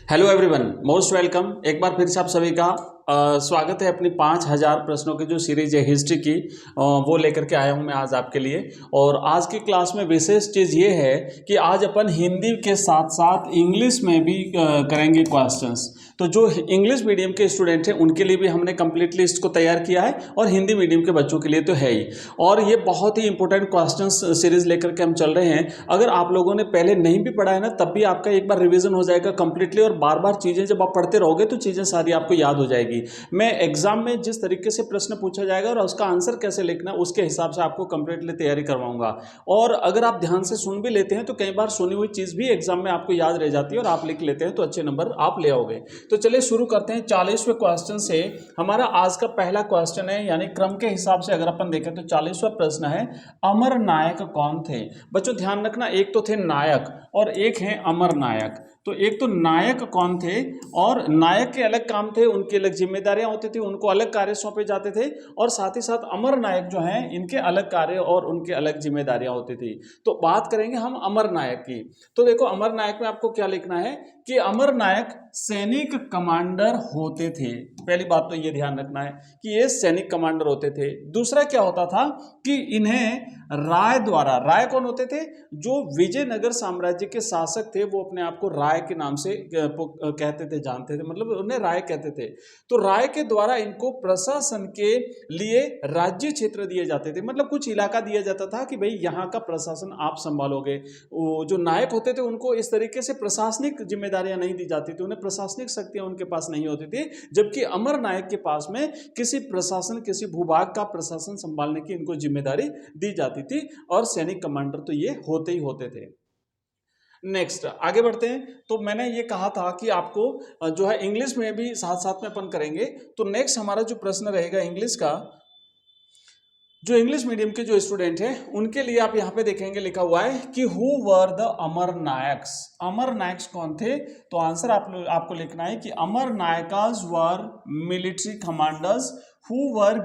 Hello everyone, most welcome. एक बार फिर से आप सभी का स्वागत है अपनी 5000 प्रश्नों की जो सीरीज है हिस्ट्री की, वो लेकर के आया हूं मैं आज आपके लिए। और आज की क्लास में विशेष चीज़ ये है कि आज अपन हिंदी के साथ साथ इंग्लिश में भी करेंगे क्वेश्चंस। तो जो इंग्लिश मीडियम के स्टूडेंट हैं उनके लिए भी हमने कंप्लीट लिस्ट को तैयार किया है और हिंदी मीडियम के बच्चों के लिए तो है ही। और ये बहुत ही इंपॉर्टेंट क्वेश्चंस सीरीज लेकर के हम चल रहे हैं। अगर आप लोगों ने पहले नहीं भी पढ़ा है ना, तब भी आपका एक बार रिवीजन हो जाएगा कंप्लीटली, और बार बार चीज़ें जब आप पढ़ते रहोगे तो चीज़ें सारी आपको याद हो जाएगी। मैं एग्जाम में जिस तरीके से प्रश्न पूछा जाएगा और उसका आंसर कैसे लिखना है उसके हिसाब से आपको कंप्लीटली तैयारी करवाऊंगा। और अगर आप ध्यान से सुन भी लेते हैं तो कई बार सुनी हुई चीज़ भी एग्जाम में आपको याद रह जाती है और आप लिख लेते हैं तो अच्छे नंबर आप ले आओगे। तो चलिए शुरू करते हैं 40वें क्वेश्चन से। हमारा आज का पहला क्वेश्चन है, यानी क्रम के हिसाब से अगर अपन देखें तो 40वां प्रश्न है, अमर नायक कौन थे। बच्चों ध्यान रखना, एक तो थे नायक और एक है अमर नायक। तो एक तो नायक कौन थे, और नायक के अलग काम थे, उनकी अलग जिम्मेदारियां होती थी, उनको अलग कार्य सौंपे जाते थे। और साथ ही साथ अमर नायक जो हैं इनके अलग कार्य और उनके अलग जिम्मेदारियां होती थी। तो बात करेंगे हम अमर नायक की। तो देखो अमर नायक में आपको क्या लिखना है कि अमर नायक सैनिक कमांडर होते थे। पहली बात तो ये ध्यान रखना है कि ये सैनिक कमांडर होते थे। दूसरा क्या होता था कि इन्हें राय द्वारा, राय कौन होते थे, जो विजयनगर साम्राज्य के शासक थे वो अपने आप को राय के नाम से कहते थे, जानते थे, मतलब उन्हें राय कहते थे। तो राय के द्वारा इनको प्रशासन के लिए राज्य क्षेत्र दिए जाते थे, मतलब कुछ इलाका दिया जाता था कि भाई यहाँ का प्रशासन आप संभालोगे। जो नायक होते थे उनको इस तरीके से प्रशासनिक जिम्मेदारियां नहीं दी जाती थी, उन्हें प्रशासनिक शक्तियां उनके पास नहीं होती थी। जबकि अमर नायक के पास में किसी प्रशासन, किसी भूभाग का प्रशासन संभालने की इनको जिम्मेदारी दी जाती थी, और सैनिक कमांडर तो ये होते ही होते थे। नेक्स्ट आगे बढ़ते हैं। तो मैंने ये कहा था कि आपको जो है इंग्लिश में भी साथ साथ में अपन करेंगे। तो नेक्स्ट हमारा जो प्रश्न रहेगा इंग्लिश का, जो इंग्लिश मीडियम के जो स्टूडेंट हैं उनके लिए आप यहाँ पे देखेंगे लिखा हुआ है कि हु वर द अमर नायक्स। अमर नायक्स कौन थे, तो आंसर आपको लिखना है कि Amara Nayakas were military commanders who were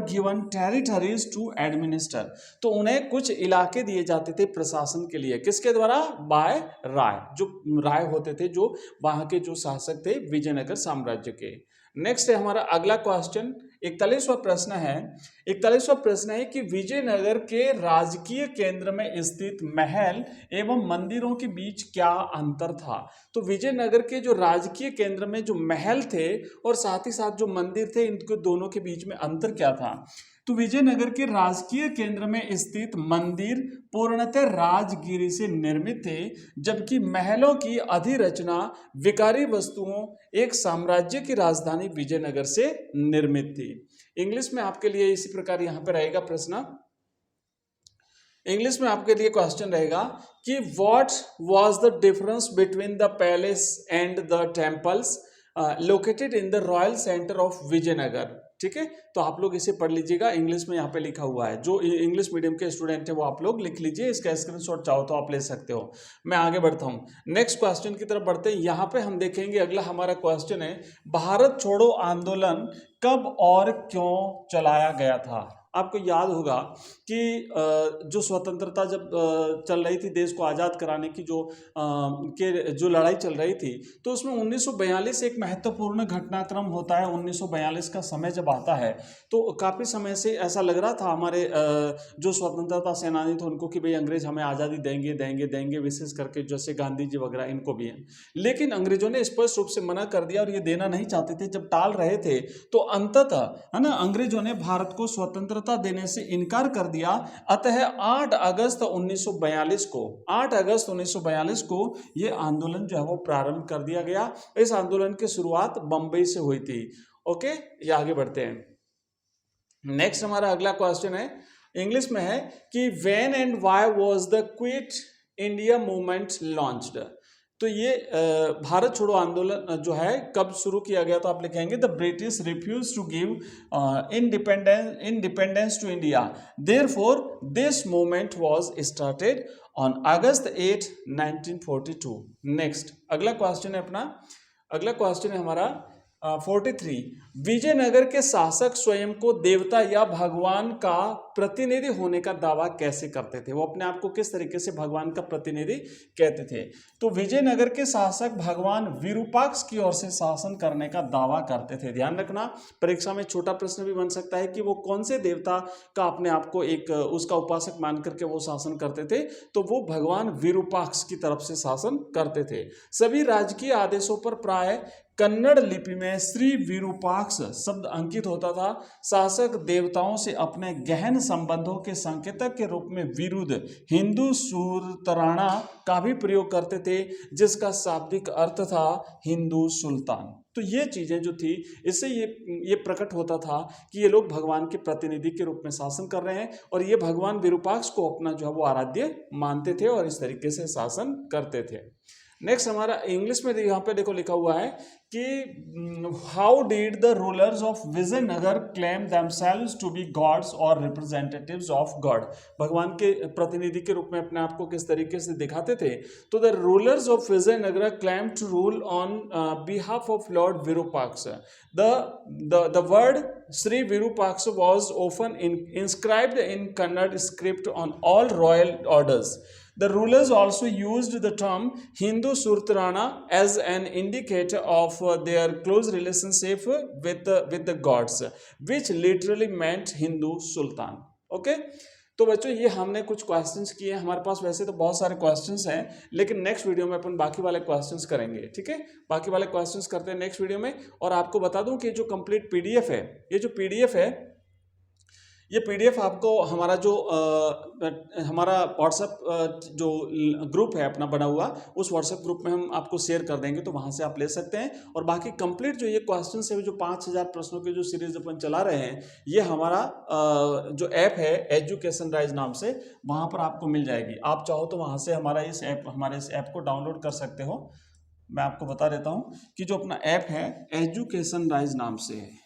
given territories to administer. तो उन्हें कुछ इलाके दिए जाते थे प्रशासन के लिए, किसके द्वारा, बाय राय। जो राय होते थे, जो वहां के जो शासक थे विजयनगर साम्राज्य के। नेक्स्ट है हमारा अगला क्वेश्चन, 41वां प्रश्न है। 41वां प्रश्न है कि विजयनगर के राजकीय केंद्र में स्थित महल एवं मंदिरों के बीच क्या अंतर था। तो विजयनगर के जो राजकीय केंद्र में जो महल थे और साथ ही साथ जो मंदिर थे, इनको दोनों के बीच में अंतर क्या था। तो विजयनगर के राजकीय केंद्र में स्थित मंदिर पूर्णतः राजगिरी से निर्मित थे, जबकि महलों की अधिरचना विकारी वस्तुओं एक साम्राज्य की राजधानी विजयनगर से निर्मित थी। इंग्लिश में आपके लिए इसी प्रकार यहां पर रहेगा प्रश्न। इंग्लिश में आपके लिए क्वेश्चन रहेगा कि what was the difference between the palace and the temples located in the royal centre of Vijayanagar. ठीक है, तो आप लोग इसे पढ़ लीजिएगा, इंग्लिश में यहाँ पे लिखा हुआ है। जो इंग्लिश मीडियम के स्टूडेंट हैं वो आप लोग लिख लीजिए, इसका स्क्रीनशॉट चाहो तो आप ले सकते हो। मैं आगे बढ़ता हूँ, नेक्स्ट क्वेश्चन की तरफ बढ़ते हैं। यहाँ पे हम देखेंगे अगला हमारा क्वेश्चन है, भारत छोड़ो आंदोलन कब और क्यों चलाया गया था। आपको याद होगा कि जो स्वतंत्रता जब चल रही थी, देश को आज़ाद कराने की जो लड़ाई चल रही थी, तो उसमें 1942 एक महत्वपूर्ण घटनाक्रम होता है। 1942 का समय जब आता है तो काफ़ी समय से ऐसा लग रहा था हमारे जो स्वतंत्रता सेनानी थे उनको कि भाई अंग्रेज हमें आज़ादी देंगे देंगे देंगे, विशेष करके जैसे गांधी जी वगैरह इनको भी हैं। लेकिन अंग्रेजों ने स्पष्ट रूप से मना कर दिया और ये देना नहीं चाहते थे। जब टाल रहे थे तो अंततः, है ना, अंग्रेजों ने भारत को स्वतंत्रता देने से इनकार कर दिया। अतः 8 अगस्त 1942 को यह आंदोलन जो है वो प्रारंभ कर दिया गया। इस आंदोलन की शुरुआत बंबई से हुई थी। ओके, ये आगे बढ़ते हैं। नेक्स्ट हमारा अगला क्वेश्चन है, इंग्लिश में है कि when and why was the quit India movement launched. तो ये भारत छोड़ो आंदोलन जो है कब शुरू किया गया, तो आप लिखेंगे the British refuse to give independence to India, therefore this movement was started on August 8, 1942। Next अगला क्वेश्चन है अपना, अगला क्वेश्चन है हमारा 43। विजयनगर के शासक स्वयं को देवता या भगवान का प्रतिनिधि होने का दावा कैसे करते थे, वो अपने आप को किस तरीके से भगवान का प्रतिनिधि कहते थे। तो विजयनगर के शासक भगवान विरूपाक्ष की ओर से शासन करने का दावा करते थे। ध्यान रखना, परीक्षा में छोटा प्रश्न भी बन सकता है कि वो कौन से देवता का अपने आप को एक उसका उपासक मान करके वो शासन करते थे, तो वो भगवान विरूपाक्ष की तरफ से शासन करते थे। सभी राजकीय आदेशों पर प्राय कन्नड़ लिपि में श्री विरूपाक्ष शब्द अंकित होता था। शासक देवताओं से अपने गहन संबंधों के संकेतक के रूप में विरुद्ध हिंदू सूरतराणा का भी प्रयोग करते थे, जिसका शाब्दिक अर्थ था हिंदू सुल्तान। तो ये चीजें जो थी, इससे ये प्रकट होता था कि ये लोग भगवान के प्रतिनिधि के रूप में शासन कर रहे हैं और ये भगवान विरूपाक्ष को अपना जो है वो आराध्य मानते थे और इस तरीके से शासन करते थे। नेक्स्ट हमारा इंग्लिश में यहाँ पे देखो लिखा हुआ है कि how did the rulers of Vijayanagar claim themselves to be gods और रिप्रेजेंटेटिव्स ऑफ गॉड। भगवान के प्रतिनिधि के रूप में अपने आप को किस तरीके से दिखाते थे। तो the rulers of Vijayanagar claim to rule on behalf of lord Virupaksha. The word Shri Virupaksha was often inscribed in Kannada script on all royal orders. The rulers also used the term Hindu Surtarana as an indicator of their close relationship with the gods, which literally meant Hindu Sultan. Okay? तो बच्चों ये हमने कुछ questions किए। हमारे पास वैसे तो बहुत सारे क्वेश्चंस हैं, लेकिन नेक्स्ट वीडियो में अपन बाकी वाले क्वेश्चंस करेंगे। ठीक है, बाकी वाले क्वेश्चंस करते हैं नेक्स्ट वीडियो में। और आपको बता दूं कि जो कंप्लीट पीडीएफ है, ये जो पीडीएफ है, ये पीडीएफ आपको हमारा जो हमारा व्हाट्सएप जो ग्रुप है अपना बना हुआ, उस व्हाट्सएप ग्रुप में हम आपको शेयर कर देंगे, तो वहाँ से आप ले सकते हैं। और बाकी कंप्लीट जो ये क्वेश्चन है, जो 5000 प्रश्नों की जो सीरीज अपन चला रहे हैं, ये हमारा जो ऐप है एजुकेशन राइज नाम से, वहाँ पर आपको मिल जाएगी। आप चाहो तो वहाँ से हमारे इस ऐप को डाउनलोड कर सकते हो। मैं आपको बता देता हूँ कि जो अपना ऐप है एजुकेशन राइज नाम से है,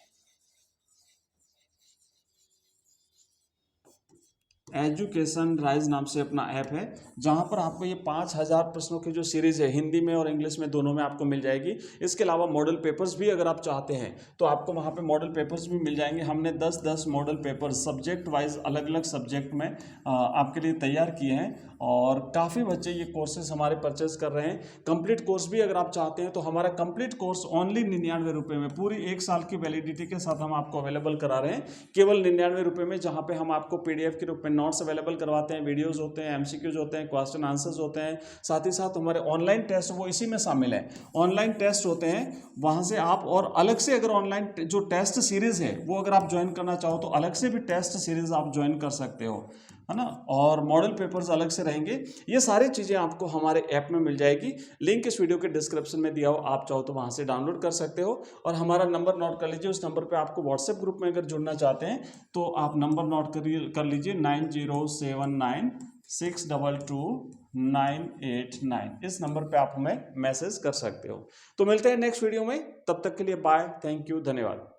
एजुकेशन राइज नाम से अपना ऐप है, जहां पर आपको ये 5000 प्रश्नों की जो सीरीज है हिंदी में और इंग्लिश में दोनों में आपको मिल जाएगी। इसके अलावा मॉडल पेपर्स भी अगर आप चाहते हैं तो आपको वहां पे मॉडल पेपर्स भी मिल जाएंगे। हमने 10-10 मॉडल पेपर्स सब्जेक्ट वाइज अलग अलग सब्जेक्ट में आपके लिए तैयार किए हैं और काफ़ी बच्चे ये कोर्सेज हमारे परचेज कर रहे हैं। कंप्लीट कोर्स भी अगर आप चाहते हैं तो हमारा कंप्लीट कोर्स ओनली 99 रुपये में, पूरी 1 साल की वैलिडिटी के साथ हम आपको अवेलेबल करा रहे हैं, केवल 99 रुपये में, जहाँ पे हम आपको पीडीएफ के रूप में नोट्स अवेलेबल करवाते हैं, वीडियोस होते हैं, एमसीक्यूज होते हैं, क्वेश्चन आंसर्स होते हैं, साथ ही साथ हमारे ऑनलाइन टेस्ट वो इसी में शामिल है। ऑनलाइन टेस्ट होते हैं, वहाँ से आप और अलग से अगर ऑनलाइन जो टेस्ट सीरीज़ है वो अगर आप ज्वाइन करना चाहो तो अलग से भी टेस्ट सीरीज़ आप ज्वाइन कर सकते हो, है ना। और मॉडल पेपर्स अलग से रहेंगे। ये सारी चीज़ें आपको हमारे ऐप में मिल जाएगी। लिंक इस वीडियो के डिस्क्रिप्शन में दिया हो, आप चाहो तो वहाँ से डाउनलोड कर सकते हो। और हमारा नंबर नोट कर लीजिए, उस नंबर पे आपको व्हाट्सएप ग्रुप में अगर जुड़ना चाहते हैं तो आप नंबर नोट कर लीजिए 9079622989। इस नंबर पे आप हमें मैसेज कर सकते हो। तो मिलते हैं नेक्स्ट वीडियो में, तब तक के लिए बाय, थैंक यू, धन्यवाद।